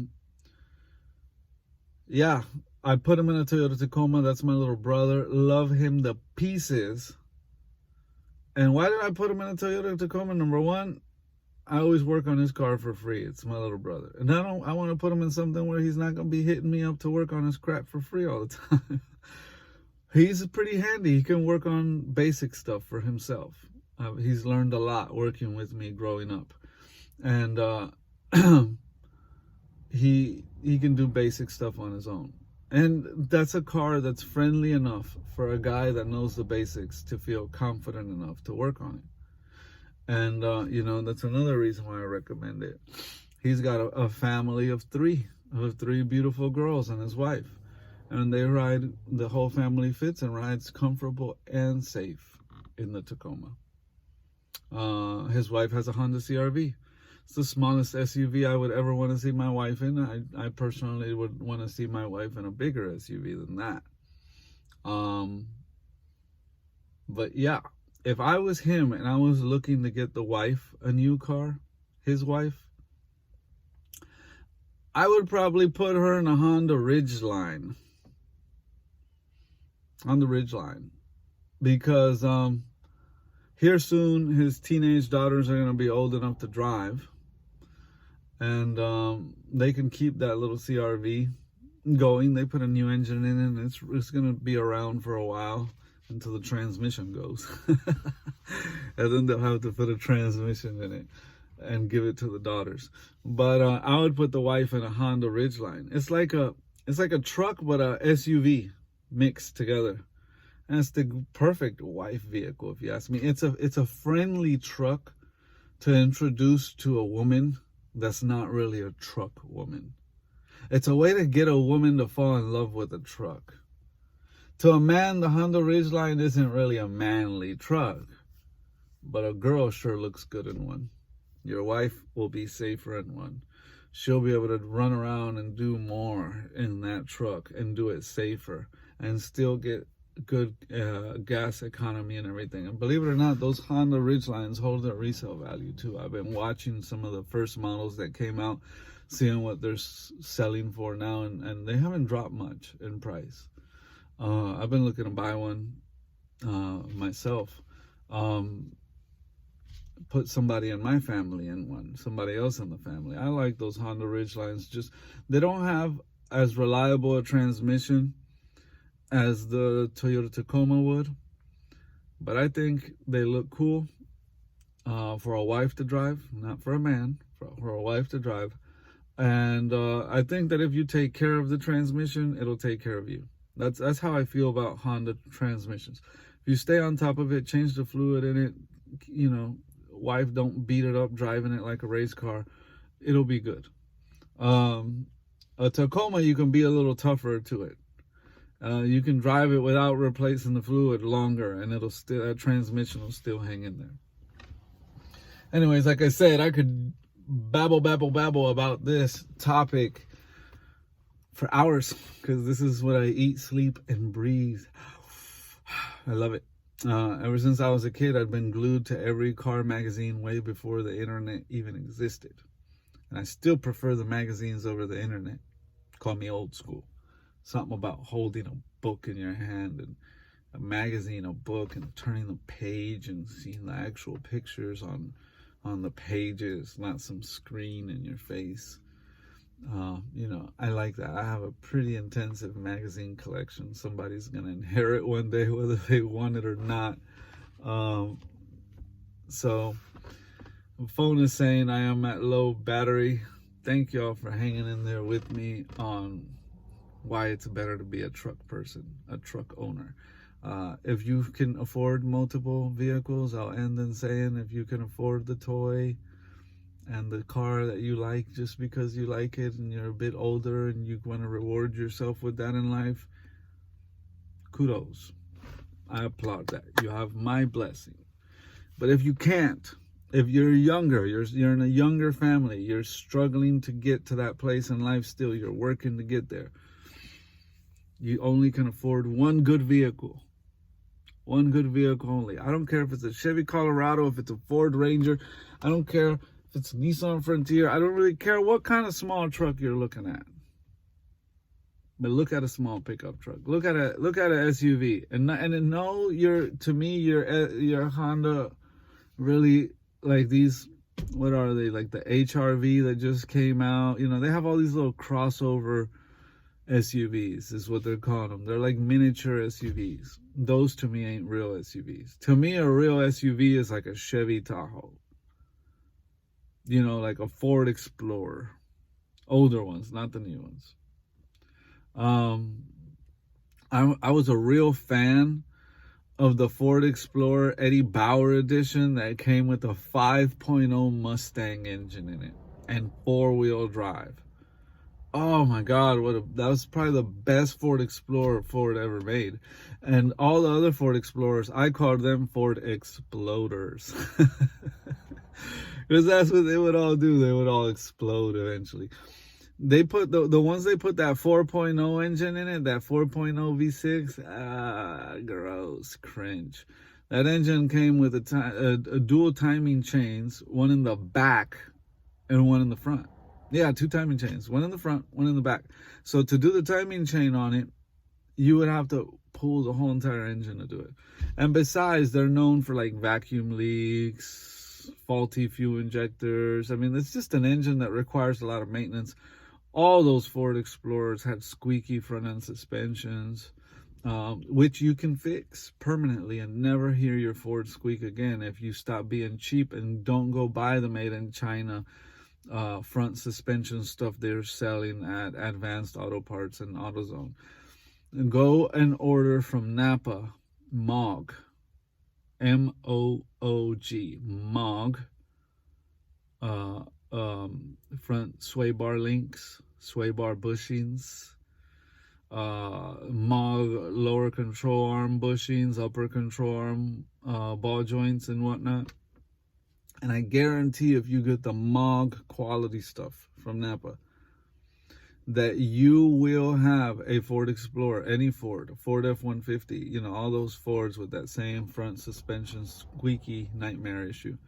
yeah, I put him in a Toyota Tacoma. That's my little brother. Love him to pieces. And why did I put him in a Toyota Tacoma? Number one, I always work on his car for free. It's my little brother. And I want to put him in something where he's not going to be hitting me up to work on his crap for free all the time. He's pretty handy. He can work on basic stuff for himself. He's learned a lot working with me growing up. And he can do basic stuff on his own. And that's a car that's friendly enough for a guy that knows the basics to feel confident enough to work on it. And, you know, that's another reason why I recommend it. He's got a family of three beautiful girls and his wife. And they ride, the whole family fits and rides comfortable and safe in the Tacoma. His wife has a Honda CR-V. It's the smallest SUV I would ever want to see my wife in. I personally would want to see my wife in a bigger SUV than that. But yeah, if I was him and I was looking to get the wife a new car, his wife, I would probably put her in a Honda Ridgeline. On the Ridgeline. Because here soon his teenage daughters are going to be old enough to drive. And they can keep that little CR-V going. They put a new engine in it, and it's going to be around for a while until the transmission goes. And then they'll have to put a transmission in it and give it to the daughters. But I would put the wife in a Honda Ridgeline. It's like a truck but a SUV mixed together. And it's the perfect wife vehicle, if you ask me. It's a friendly truck to introduce to a woman that's not really a truck woman. It's a way to get a woman to fall in love with a truck. To a man, the Honda Ridgeline isn't really a manly truck, but a girl sure looks good in one. Your wife will be safer in one. She'll be able to run around and do more in that truck and do it safer and still get good gas economy and everything. And believe it or not, those Honda Ridgelines hold their resale value too. I've been watching some of the first models that came out, seeing what they're selling for now, and they haven't dropped much in price. I've been looking to buy one myself. Put somebody in my family in one, somebody else in the family. I like those Honda Ridgelines. Just, they don't have as reliable a transmission as the Toyota Tacoma would, but I think they look cool for a wife to drive, not for a man, for a wife to drive. And I think that if you take care of the transmission, it'll take care of you. That's how I feel about Honda transmissions. If you stay on top of it, change the fluid in it, you know, wife don't beat it up driving it like a race car, it'll be good. A Tacoma, you can be a little tougher to it. You can drive it without replacing the fluid longer, and that transmission will still hang in there. Anyways, like I said, I could babble about this topic for hours, because this is what I eat, sleep, and breathe. I love it. Ever since I was a kid, I'd been glued to every car magazine way before the internet even existed. And I still prefer the magazines over the internet. Call me old school. Something about holding a book in your hand, and a magazine, a book, and turning the page and seeing the actual pictures on the pages, not some screen in your face. You know, I like that. I have a pretty intensive magazine collection. Somebody's gonna inherit one day, whether they want it or not. So the phone is saying I am at low battery. Thank y'all for hanging in there with me on why it's better to be a truck person, a truck owner. If you can afford multiple vehicles, I'll end in saying if you can afford the toy and the car that you like just because you like it and you're a bit older and you want to reward yourself with that in life, kudos. I applaud that. You have my blessing. But if you can't, if you're younger, you're in a younger family, you're struggling to get to that place in life still, you're working to get there, you only can afford one good vehicle. One good vehicle only. I don't care if it's a Chevy Colorado, if it's a Ford Ranger. I don't care if it's a Nissan Frontier. I don't really care what kind of small truck you're looking at. But look at a small pickup truck. Look at a SUV. And no, to me your Honda really, like these, what are they, like the HRV that just came out, you know, they have all these little crossover SUVs is what they're calling them. They're like miniature SUVs. Those to me ain't real SUVs. To me, a real SUV is like a Chevy Tahoe, you know, like a Ford Explorer, older ones, not the new ones. I was a real fan of the Ford Explorer Eddie Bauer edition that came with a 5.0 Mustang engine in it and 4-wheel drive. Oh my God, that was probably the best Ford Explorer Ford ever made. And all the other Ford Explorers, I called them Ford Exploders. Because that's what they would all do. They would all explode eventually. They put the ones they put that 4.0 engine in it, that 4.0 V6, gross, cringe. That engine came with a dual timing chains, one in the back and one in the front. Yeah, 2 timing chains, one in the front, one in the back. So to do the timing chain on it, you would have to pull the whole entire engine to do it. And besides, they're known for like vacuum leaks, faulty fuel injectors. I mean, it's just an engine that requires a lot of maintenance. All those Ford Explorers had squeaky front end suspensions, which you can fix permanently and never hear your Ford squeak again if you stop being cheap and don't go buy the made in China front suspension stuff they're selling at Advanced Auto Parts and AutoZone. And go and order from Napa, MOG, M-O-O-G, MOG, front sway bar links, sway bar bushings, MOG lower control arm bushings, upper control arm ball joints and whatnot. And I guarantee if you get the MOG quality stuff from Napa, that you will have a Ford Explorer, any Ford, a Ford F-150, you know, all those Fords with that same front suspension squeaky nightmare issue.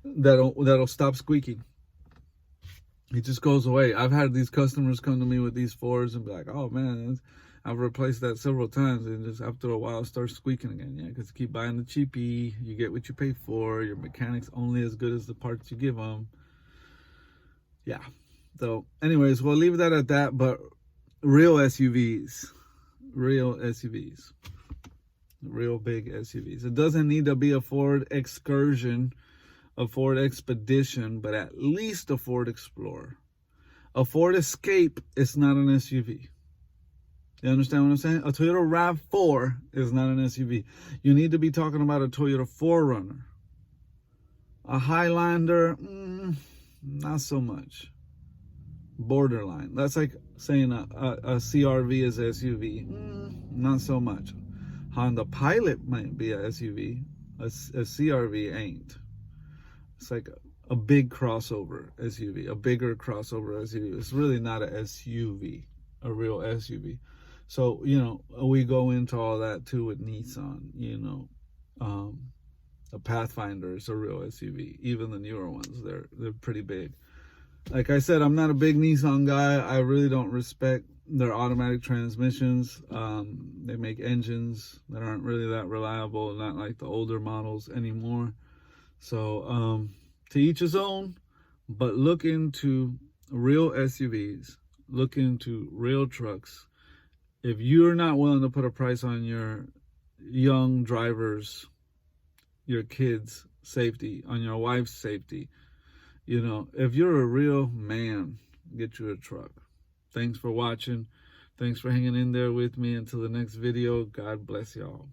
That'll stop squeaking. It just goes away. I've had these customers come to me with these Fords and be like, oh man, I've replaced that several times, and just after a while it starts squeaking again. Yeah, because you keep buying the cheapie, you get what you pay for, your mechanic's only as good as the parts you give them. Yeah. So anyways, we'll leave that at that. But real SUVs, real big SUVs. It doesn't need to be a Ford Excursion, a Ford Expedition, but at least a Ford Explorer. A Ford Escape is not an SUV. You understand what I'm saying? A Toyota RAV4 is not an SUV. You need to be talking about a Toyota 4Runner. A Highlander, not so much. Borderline. That's like saying a CRV is an SUV. Not so much. Honda Pilot might be a SUV. A CRV ain't. It's like a big crossover SUV. A bigger crossover SUV. It's really not a SUV. A real SUV. So, you know, we go into all that too with Nissan, you know. A Pathfinder is a real SUV. Even the newer ones, they're pretty big. Like I said, I'm not a big Nissan guy. I really don't respect their automatic transmissions. They make engines that aren't really that reliable, not like the older models anymore. So, to each his own, but look into real SUVs, look into real trucks. If you're not willing to put a price on your young drivers, your kids' safety, on your wife's safety, you know, if you're a real man, get you a truck. Thanks for watching. Thanks for hanging in there with me. Until the next video, God bless y'all.